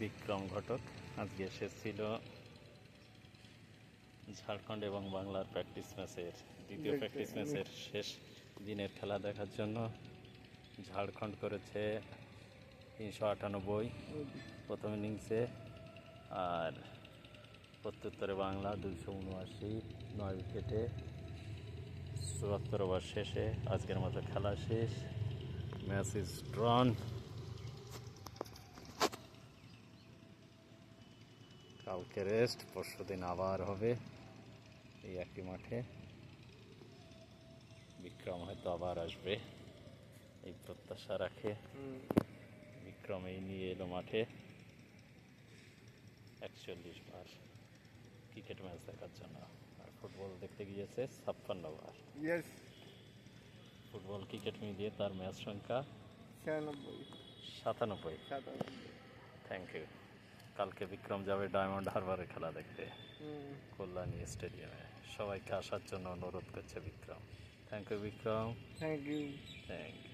বিক্রম ঘটক আজকে এসেছিল ঝাড়খণ্ড এবং বাংলার প্র্যাকটিস ম্যাচের দ্বিতীয় প্র্যাকটিস ম্যাচের শেষ দিনের খেলা দেখার জন্য। ঝাড়খণ্ড করেছে 398 প্রথম ইনিংসে, আর প্রত্যুত্তরে বাংলা 279 9 উইকেটে 74 ওভার শেষে আজকের মতো খেলা শেষ। Match is drawn. কালকে রেস্ট, পরশু দিন আবার হবে এই একই মাঠে। বিক্রম হয়তো আবার আসবে এই প্রত্যাশা রাখে। বিক্রম এই নিয়ে এলো মাঠে 41 বার ক্রিকেট ম্যাচ দেখার জন্য, আর ফুটবল দেখতে গিয়েছে 56 বার। ফুটবল ক্রিকেট মিলিয়ে তার ম্যাচ সংখ্যা 97। Thank you. কালকে বিক্রম যাবে ডায়মন্ড হারবারে খেলা দেখতে কল্যাণী স্টেডিয়ামে। সবাইকে আসার জন্য অনুরোধ করছে Vikram. Thank you Vikram. Thank you. Thank you.